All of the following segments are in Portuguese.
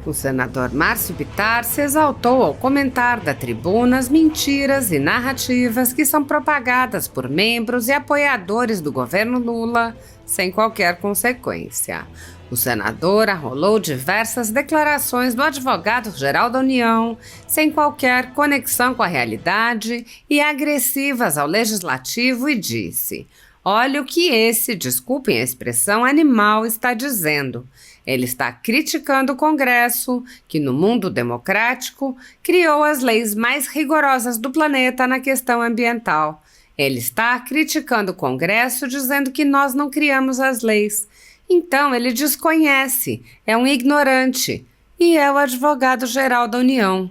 O senador Márcio Bittar se exaltou ao comentar da tribuna as mentiras e narrativas que são propagadas por membros e apoiadores do governo Lula sem qualquer consequência. O senador arrolou diversas declarações do advogado-geral da União, sem qualquer conexão com a realidade e agressivas ao legislativo, e disse: "Olha o que esse, desculpem a expressão, animal está dizendo. Ele está criticando o Congresso, que no mundo democrático criou as leis mais rigorosas do planeta na questão ambiental. Ele está criticando o Congresso dizendo que nós não criamos as leis. Então ele desconhece, é um ignorante, e é o advogado-geral da União."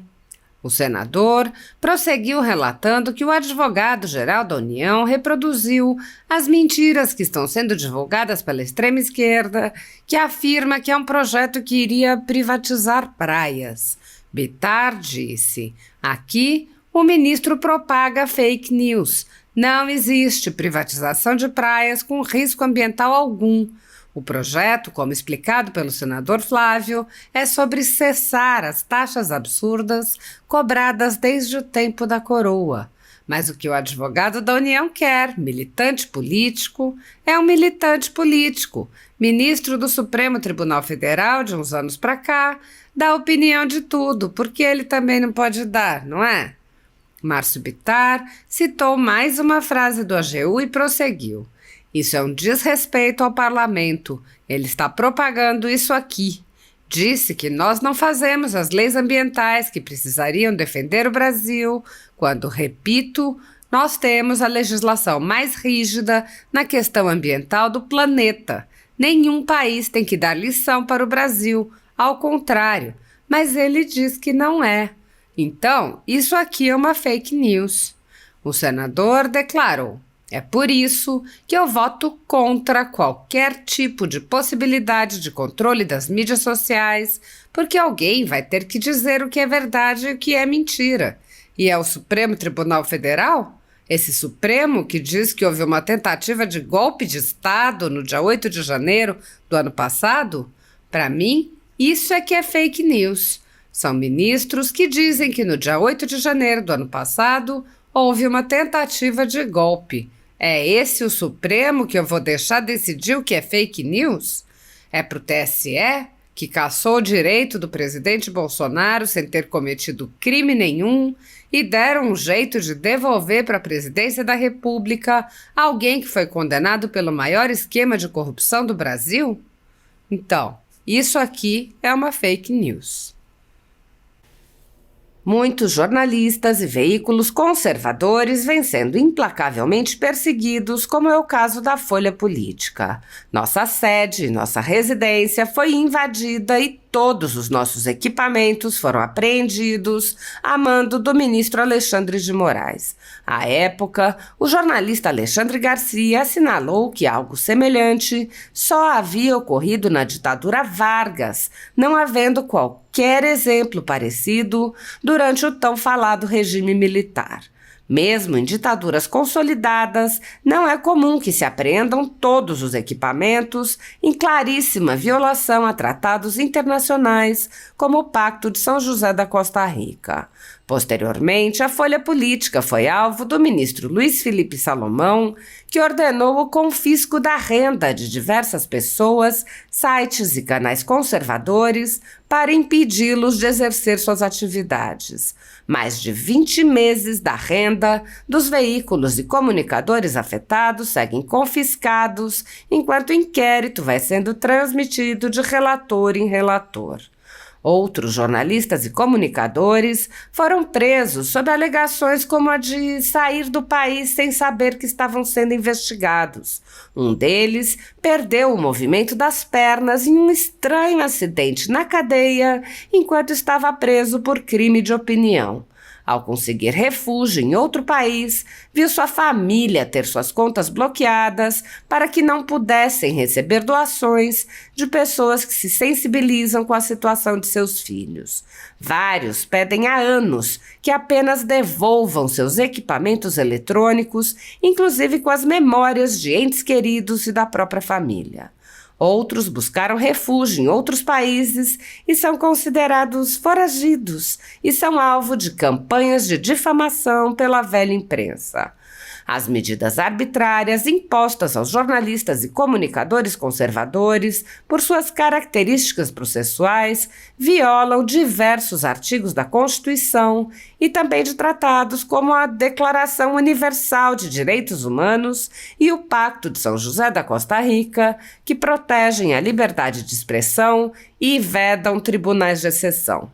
O senador prosseguiu relatando que o advogado-geral da União reproduziu as mentiras que estão sendo divulgadas pela extrema-esquerda, que afirma que é um projeto que iria privatizar praias. Bittar disse: "Aqui, o ministro propaga fake news. Não existe privatização de praias com risco ambiental algum. O projeto, como explicado pelo senador Flávio, é sobre cessar as taxas absurdas cobradas desde o tempo da coroa. Mas o que o advogado da União quer, militante político, é um militante político, ministro do Supremo Tribunal Federal de uns anos para cá, dá opinião de tudo, porque ele também não pode dar, não é?" Márcio Bittar citou mais uma frase do AGU e prosseguiu: "Isso é um desrespeito ao parlamento. Ele está propagando isso aqui. Disse que nós não fazemos as leis ambientais que precisariam defender o Brasil, quando, repito, nós temos a legislação mais rígida na questão ambiental do planeta. Nenhum país tem que dar lição para o Brasil, ao contrário, mas ele diz que não é. Então, isso aqui é uma fake news." O senador declarou: "É por isso que eu voto contra qualquer tipo de possibilidade de controle das mídias sociais, porque alguém vai ter que dizer o que é verdade e o que é mentira. E é o Supremo Tribunal Federal? Esse Supremo que diz que houve uma tentativa de golpe de Estado no dia 8 de janeiro do ano passado? Para mim, isso é que é fake news. São ministros que dizem que no dia 8 de janeiro do ano passado houve uma tentativa de golpe. É esse o Supremo que eu vou deixar decidir o que é fake news? É pro TSE, que cassou o direito do presidente Bolsonaro sem ter cometido crime nenhum e deram um jeito de devolver para a presidência da República alguém que foi condenado pelo maior esquema de corrupção do Brasil? Então, isso aqui é uma fake news." Muitos jornalistas e veículos conservadores vêm sendo implacavelmente perseguidos, como é o caso da Folha Política. Nossa sede, nossa residência foi invadida e todos os nossos equipamentos foram apreendidos a mando do ministro Alexandre de Moraes. À época, o jornalista Alexandre Garcia assinalou que algo semelhante só havia ocorrido na ditadura Vargas, não havendo qualquer exemplo parecido durante o tão falado regime militar. Mesmo em ditaduras consolidadas, não é comum que se apreendam todos os equipamentos em claríssima violação a tratados internacionais, como o Pacto de São José da Costa Rica. Posteriormente, a Folha Política foi alvo do ministro Luiz Felipe Salomão, que ordenou o confisco da renda de diversas pessoas, sites e canais conservadores para impedi-los de exercer suas atividades. Mais de 20 meses da renda dos veículos e comunicadores afetados seguem confiscados, enquanto o inquérito vai sendo transmitido de relator em relator. Outros jornalistas e comunicadores foram presos sob alegações como a de sair do país sem saber que estavam sendo investigados. Um deles perdeu o movimento das pernas em um estranho acidente na cadeia enquanto estava preso por crime de opinião. Ao conseguir refúgio em outro país, viu sua família ter suas contas bloqueadas para que não pudessem receber doações de pessoas que se sensibilizam com a situação de seus filhos. Vários pedem há anos que apenas devolvam seus equipamentos eletrônicos, inclusive com as memórias de entes queridos e da própria família. Outros buscaram refúgio em outros países e são considerados foragidos e são alvo de campanhas de difamação pela velha imprensa. As medidas arbitrárias impostas aos jornalistas e comunicadores conservadores, por suas características processuais, violam diversos artigos da Constituição e também de tratados como a Declaração Universal de Direitos Humanos e o Pacto de São José da Costa Rica, que protegem a liberdade de expressão e vedam tribunais de exceção.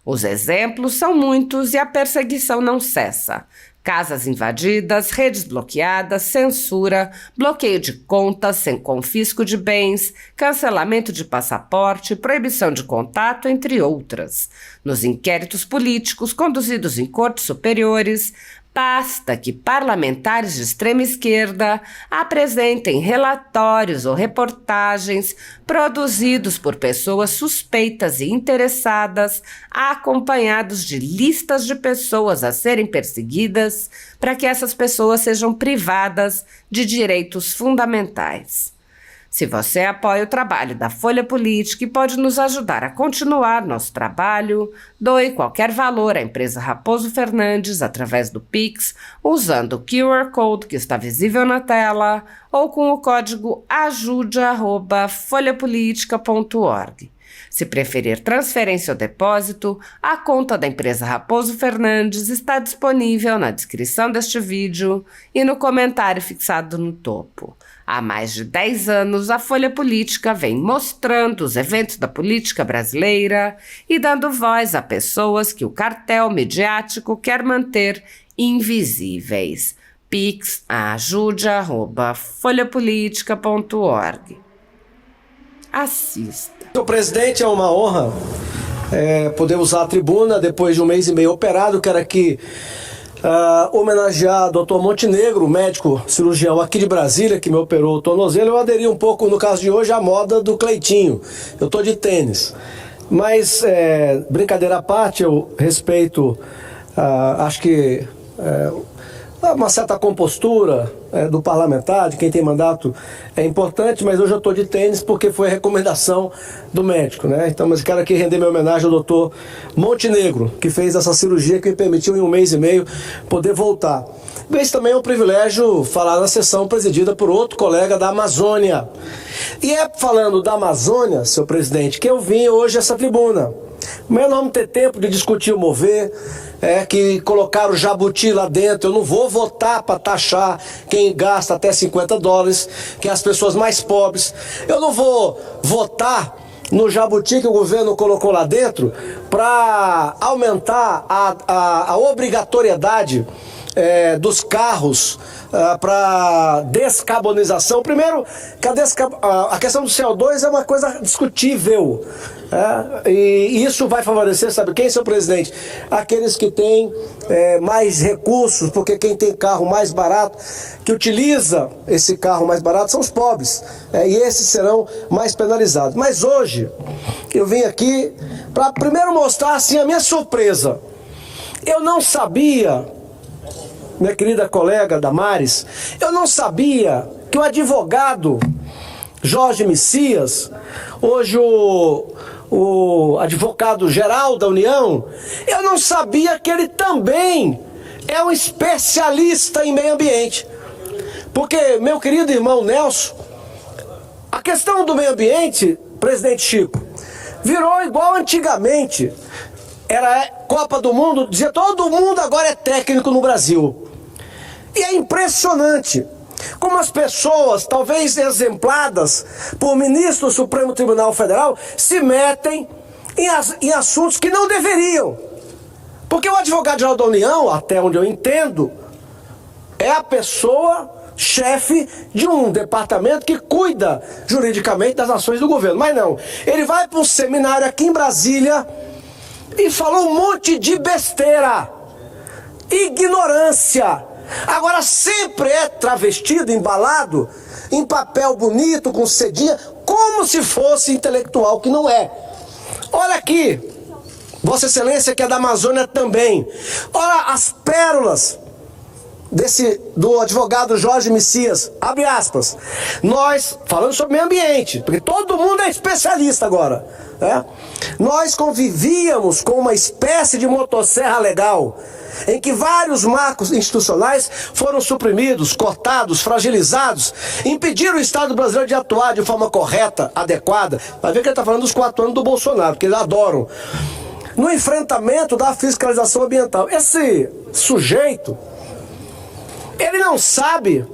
Os exemplos são muitos e a perseguição não cessa. Casas invadidas, redes bloqueadas, censura, bloqueio de contas sem confisco de bens, cancelamento de passaporte, proibição de contato, entre outras. Nos inquéritos políticos conduzidos em cortes superiores, basta que parlamentares de extrema esquerda apresentem relatórios ou reportagens produzidos por pessoas suspeitas e interessadas, acompanhados de listas de pessoas a serem perseguidas, para que essas pessoas sejam privadas de direitos fundamentais. Se você apoia o trabalho da Folha Política e pode nos ajudar a continuar nosso trabalho, doe qualquer valor à empresa Raposo Fernandes através do Pix, usando o QR Code que está visível na tela ou com o código ajude@folhapolitica.org. Se preferir transferência ou depósito, a conta da empresa Raposo Fernandes está disponível na descrição deste vídeo e no comentário fixado no topo. Há mais de 10 anos, a Folha Política vem mostrando os eventos da política brasileira e dando voz a pessoas que o cartel midiático quer manter invisíveis. Pix ajude@folhapolitica.org. Assista. Senhor presidente, é uma honra poder usar a tribuna depois de um mês e meio operado. Quero aqui homenagear o Dr. Montenegro, médico cirurgião aqui de Brasília, que me operou o tornozelo. Eu aderi um pouco, no caso de hoje, à moda do Cleitinho. Eu estou de tênis. Mas, brincadeira à parte, eu respeito, acho que uma certa compostura do parlamentar, de quem tem mandato, é importante, mas hoje eu estou de tênis porque foi a recomendação do médico, né? Então, mas eu quero aqui render minha homenagem ao doutor Montenegro, que fez essa cirurgia que me permitiu em um mês e meio poder voltar. Mas também é um privilégio falar na sessão presidida por outro colega da Amazônia. E é falando da Amazônia, senhor presidente, que eu vim hoje a essa tribuna. Mas nós vamos ter tempo de discutir o mover, que colocaram o jabuti lá dentro. Eu não vou votar para taxar quem gasta até $50, que é as pessoas mais pobres. Eu não vou votar no jabuti que o governo colocou lá dentro para aumentar a obrigatoriedade dos carros para descarbonização. Primeiro, que a questão do CO2 é uma coisa discutível, e isso vai favorecer, sabe quem, senhor presidente? Aqueles que têm mais recursos, porque quem tem carro mais barato, que utiliza esse carro mais barato, são os pobres, e esses serão mais penalizados. Mas hoje eu vim aqui para primeiro mostrar assim a minha surpresa. Eu não sabia, minha querida colega Damares, eu não sabia que o advogado Jorge Messias, hoje o advogado-geral da União, eu não sabia que ele também é um especialista em meio ambiente. Porque, meu querido irmão Nelson, a questão do meio ambiente, presidente Chico, virou igual antigamente. Era Copa do Mundo, dizia todo mundo agora é técnico no Brasil. E é impressionante como as pessoas, talvez exempladas por ministro do Supremo Tribunal Federal, se metem em assuntos que não deveriam. Porque o advogado-geral da União, até onde eu entendo, é a pessoa chefe de um departamento que cuida juridicamente das ações do governo. Mas não, ele vai para um seminário aqui em Brasília e falou um monte de besteira, ignorância. Agora sempre é travestido, embalado em papel bonito, com cedinha, como se fosse intelectual, que não é. Olha aqui, Vossa Excelência, que é da Amazônia também. Olha as pérolas do advogado Jorge Messias, abre aspas, nós, falando sobre meio ambiente, porque todo mundo é especialista agora, né? Nós convivíamos com uma espécie de motosserra legal, em que vários marcos institucionais foram suprimidos, cortados, fragilizados, impediram o Estado brasileiro de atuar de forma correta, adequada. Vai ver que ele está falando dos 4 anos do Bolsonaro, porque eles adoram. No enfrentamento da fiscalização ambiental. Esse sujeito, ele não sabe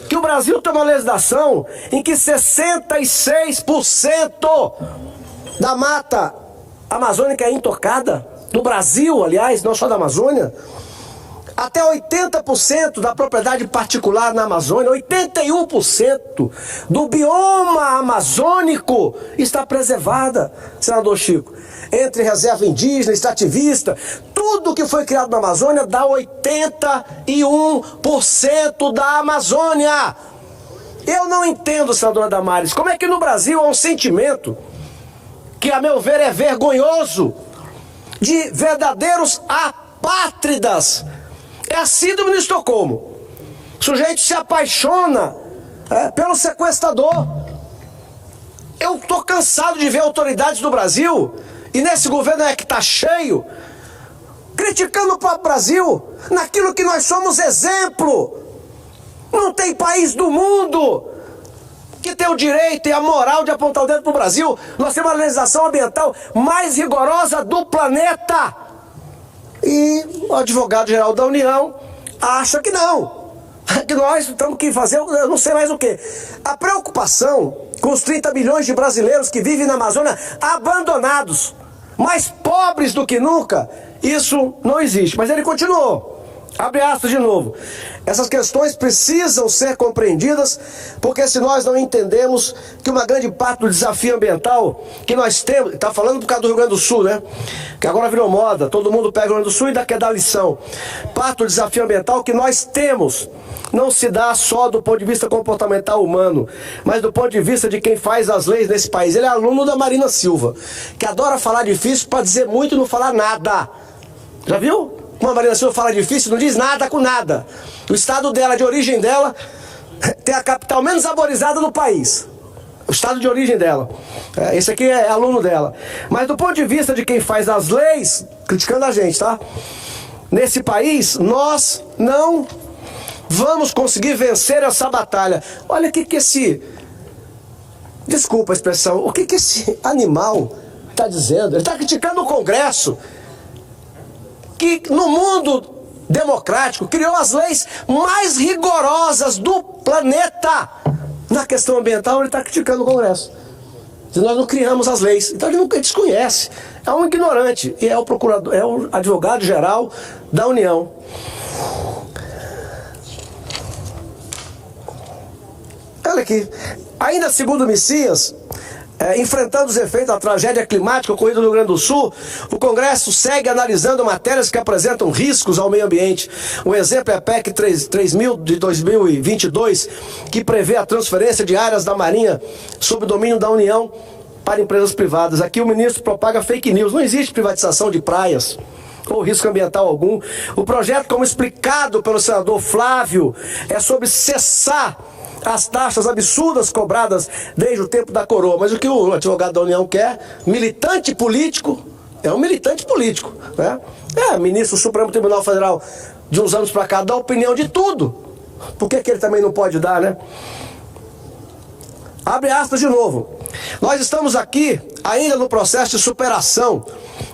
que o Brasil tem uma legislação em que 66% da mata amazônica é intocada, do Brasil, aliás, não só da Amazônia. Até 80% da propriedade particular na Amazônia, 81% do bioma amazônico está preservada, senador Chico. Entre reserva indígena, extrativista, tudo que foi criado na Amazônia dá 81% da Amazônia. Eu não entendo, senadora Damares, como é que no Brasil há um sentimento que, a meu ver, é vergonhoso, de verdadeiros apátridas. É a síndrome de Estocolmo. O sujeito se apaixona pelo sequestrador. Eu estou cansado de ver autoridades do Brasil, e nesse governo que está cheio, criticando o próprio Brasil, naquilo que nós somos exemplo. Não tem país do mundo que tem o direito e a moral de apontar o dedo para o Brasil. Nós temos a legislação ambiental mais rigorosa do planeta. E o advogado-geral da União acha que não. Que nós temos que fazer, eu não sei mais o que. A preocupação com os 30 milhões de brasileiros que vivem na Amazônia abandonados, mais pobres do que nunca, isso não existe. Mas ele continuou. Abre aspas de novo. Essas questões precisam ser compreendidas, porque se nós não entendemos que uma grande parte do desafio ambiental que nós temos, está falando por causa do Rio Grande do Sul, né? Que agora virou moda, todo mundo pega o Rio Grande do Sul e quer dar lição. Parte do desafio ambiental que nós temos não se dá só do ponto de vista comportamental humano, mas do ponto de vista de quem faz as leis nesse país. Ele é aluno da Marina Silva, que adora falar difícil para dizer muito e não falar nada. Já viu? Uma Marina Silva fala difícil, não diz nada com nada. O estado dela, de origem dela, tem a capital menos arborizada do país. O estado de origem dela. Esse aqui é aluno dela. Mas do ponto de vista de quem faz as leis, criticando a gente, tá? Nesse país, nós não vamos conseguir vencer essa batalha. Olha o que esse... Desculpa a expressão. O que esse animal está dizendo? Ele está criticando o Congresso, que no mundo democrático criou as leis mais rigorosas do planeta. Na questão ambiental, ele está criticando o Congresso. Nós não criamos as leis. Então ele nunca desconhece. É um ignorante. E é o procurador, é o advogado-geral da União. Olha aqui. Ainda segundo Messias, enfrentando os efeitos da tragédia climática ocorrida no Rio Grande do Sul, o Congresso segue analisando matérias que apresentam riscos ao meio ambiente. Um exemplo é a PEC 3.000 de 2022, que prevê a transferência de áreas da Marinha sob o domínio da União para empresas privadas. Aqui o ministro propaga fake news. Não existe privatização de praias ou risco ambiental algum. O projeto, como explicado pelo senador Flávio, é sobre cessar as taxas absurdas cobradas desde o tempo da coroa. Mas o que o advogado da União quer, militante político, é um militante político, né? Ministro do Supremo Tribunal Federal, de uns anos para cá, dá opinião de tudo. Por que ele também não pode dar, né? Abre aspas de novo. Nós estamos aqui ainda no processo de superação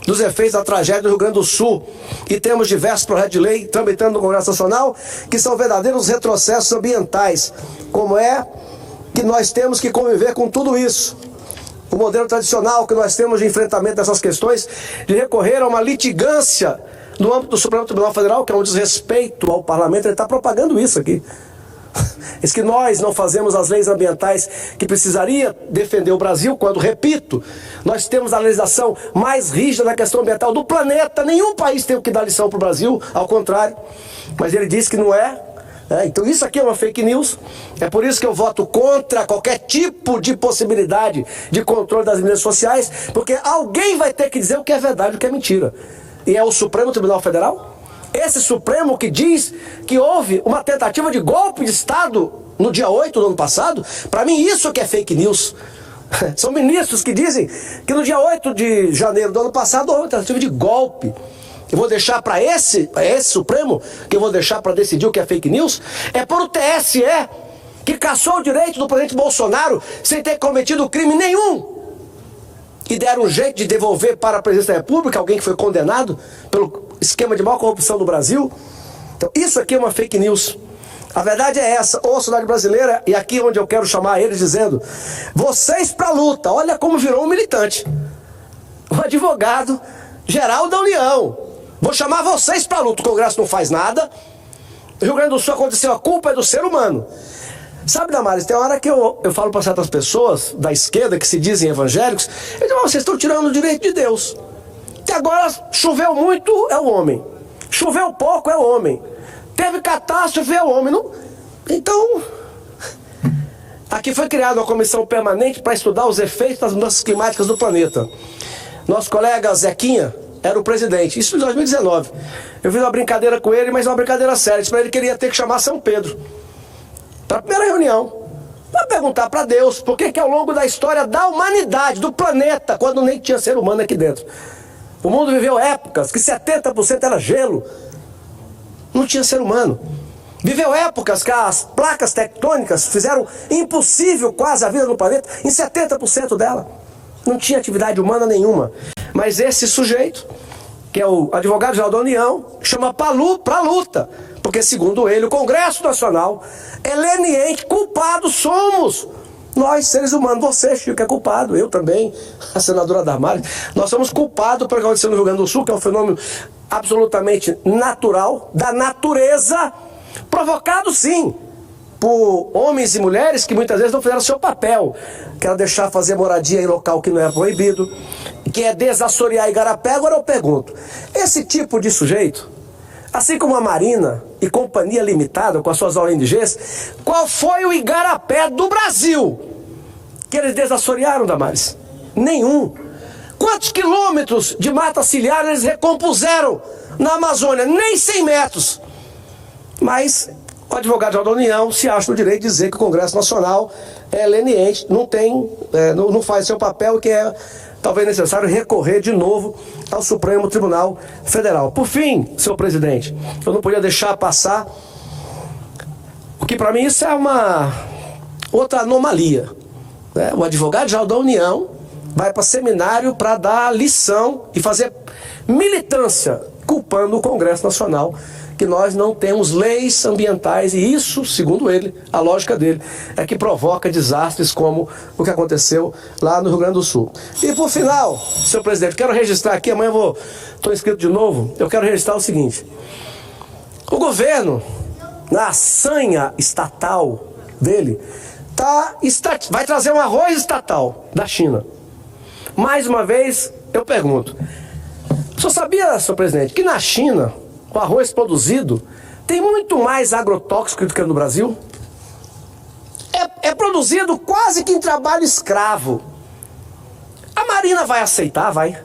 dos efeitos da tragédia do Rio Grande do Sul e temos diversos projetos de lei tramitando no Congresso Nacional que são verdadeiros retrocessos ambientais. Como é que nós temos que conviver com tudo isso? O modelo tradicional que nós temos de enfrentamento dessas questões, de recorrer a uma litigância no âmbito do Supremo Tribunal Federal, que é um desrespeito ao parlamento, ele está propagando isso aqui. Diz que nós não fazemos as leis ambientais que precisaria defender o Brasil, quando, repito, nós temos a legislação mais rígida na questão ambiental do planeta. Nenhum país tem o que dar lição para o Brasil, ao contrário. Mas ele diz que não é. Então isso aqui é uma fake news. É por isso que eu voto contra qualquer tipo de possibilidade de controle das mídias sociais, porque alguém vai ter que dizer o que é verdade e o que é mentira. E é o Supremo Tribunal Federal? Esse Supremo que diz que houve uma tentativa de golpe de Estado no dia 8 do ano passado, para mim isso que é fake news. São ministros que dizem que no dia 8 de janeiro do ano passado houve uma tentativa de golpe. Eu vou deixar para esse Supremo, que eu vou deixar para decidir o que é fake news, é por o TSE, que cassou o direito do presidente Bolsonaro sem ter cometido crime nenhum. E deram um jeito de devolver para a presidência da República alguém que foi condenado pelo esquema de maior corrupção do Brasil. Então isso aqui é uma fake news. A verdade é essa, ou a sociedade brasileira, e aqui onde eu quero chamar eles dizendo, vocês pra luta, olha como virou um militante. O advogado geral da União. Vou chamar vocês pra luta, o Congresso não faz nada. No Rio Grande do Sul aconteceu, a culpa é do ser humano. Sabe, Damares, tem hora que eu falo para certas pessoas da esquerda que se dizem evangélicos, eu digo, vocês estão tirando o direito de Deus. Que agora choveu muito, é o homem. Choveu pouco, é o homem. Teve catástrofe, é o homem. Não? Então, aqui foi criada uma comissão permanente para estudar os efeitos das mudanças climáticas do planeta. Nosso colega Zequinha era o presidente, isso em 2019. Eu fiz uma brincadeira com ele, mas uma brincadeira séria. Disse para ele que ele ia ter que chamar São Pedro para a primeira reunião, para perguntar para Deus por que ao longo da história da humanidade, do planeta, quando nem tinha ser humano aqui dentro, o mundo viveu épocas que 70% era gelo, não tinha ser humano. Viveu épocas que as placas tectônicas fizeram impossível quase a vida no planeta, em 70% dela. Não tinha atividade humana nenhuma. Mas esse sujeito, que é o advogado-geral da União, chama para luta. Porque, segundo ele, o Congresso Nacional é leniente, culpados somos nós, seres humanos. Você, Chico, é culpado, eu também, a senadora Damares. Nós somos culpados pelo que aconteceu no Rio Grande do Sul, que é um fenômeno absolutamente natural, da natureza, provocado, sim, por homens e mulheres que muitas vezes não fizeram seu papel, que era deixar fazer moradia em local que não é proibido, que é desassorear igarapé. Agora eu pergunto, esse tipo de sujeito, assim como a Marina e Companhia Limitada, com as suas ONGs, qual foi o igarapé do Brasil que eles desassorearam, Damares? Nenhum. Quantos quilômetros de mata ciliar eles recompuseram na Amazônia? Nem 100 metros. Mas o advogado da União se acha no direito de dizer que o Congresso Nacional é leniente, não faz seu papel, que é talvez necessário recorrer de novo ao Supremo Tribunal Federal. Por fim, senhor presidente, eu não podia deixar passar o que para mim isso é uma outra anomalia, né? O advogado-geral da União vai para seminário para dar lição e fazer militância, culpando o Congresso Nacional, que nós não temos leis ambientais, e isso, segundo ele, a lógica dele, é que provoca desastres como o que aconteceu lá no Rio Grande do Sul. E por final, senhor presidente, quero registrar aqui, amanhã estou inscrito de novo, eu quero registrar o seguinte: o governo, na sanha estatal dele, vai trazer um arroz estatal da China. Mais uma vez, eu pergunto, o senhor sabia, senhor presidente, que na China o arroz produzido tem muito mais agrotóxico do que no Brasil? É produzido quase que em trabalho escravo. A Marina vai aceitar? Vai.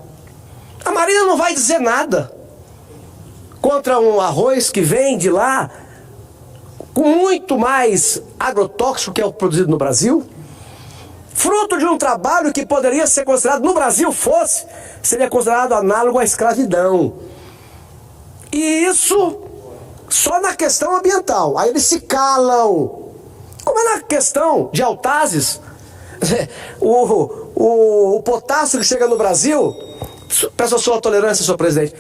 A Marina não vai dizer nada contra um arroz que vem de lá com muito mais agrotóxico que é o produzido no Brasil? Fruto de um trabalho que poderia ser considerado, no Brasil seria considerado análogo à escravidão. E isso só na questão ambiental. Aí eles se calam. Como é na questão de Autazes, o potássio que chega no Brasil, peço a sua tolerância, senhor presidente,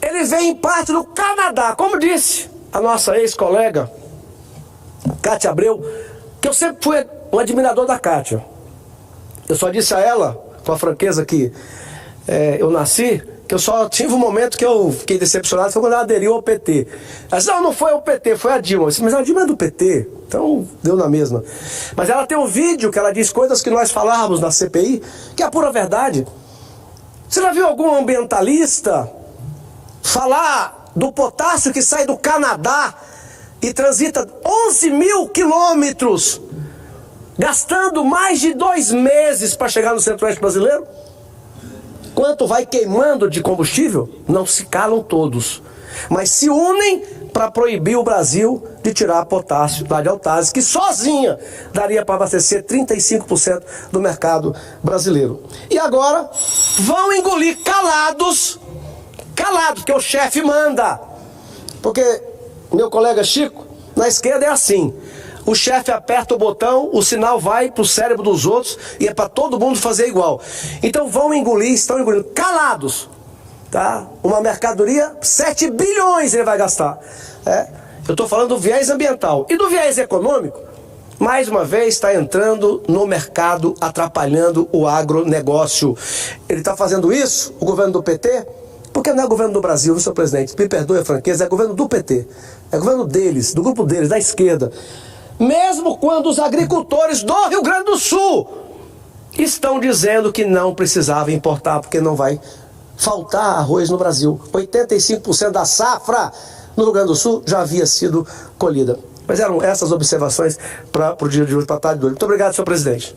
ele vem em parte do Canadá. Como disse a nossa ex-colega Cátia Abreu, que eu sempre fui um admirador da Cátia. Eu só disse a ela, com a franqueza que eu nasci, que eu só tive um momento que eu fiquei decepcionado, foi quando ela aderiu ao PT. Ela disse, não foi o PT, foi a Dilma. Eu disse, mas a Dilma é do PT, então deu na mesma. Mas ela tem um vídeo que ela diz coisas que nós falávamos na CPI, que é a pura verdade. Você já viu algum ambientalista falar do potássio que sai do Canadá e transita 11 mil quilômetros, gastando mais de 2 meses para chegar no centro-oeste brasileiro? Quanto vai queimando de combustível? Não se calam todos. mas se unem para proibir o Brasil de tirar potássio lá de Autazes, que sozinha daria para abastecer 35% do mercado brasileiro. E agora vão engolir calados, porque o chefe manda. Porque, meu colega Chico, na esquerda é assim: o chefe aperta o botão, o sinal vai para o cérebro dos outros e é para todo mundo fazer igual. Então vão engolir, estão engolindo calados, tá? Uma mercadoria, 7 bilhões ele vai gastar. Eu estou falando do viés ambiental. E do viés econômico, mais uma vez está entrando no mercado, atrapalhando o agronegócio. Ele está fazendo isso, o governo do PT, porque não é governo do Brasil, viu, senhor presidente? Me perdoe a franqueza, é governo do PT. É governo deles, do grupo deles, da esquerda. Mesmo quando os agricultores do Rio Grande do Sul estão dizendo que não precisava importar, porque não vai faltar arroz no Brasil. 85% da safra no Rio Grande do Sul já havia sido colhida. Mas eram essas observações para o dia de hoje, para a tarde de hoje. Muito obrigado, senhor presidente.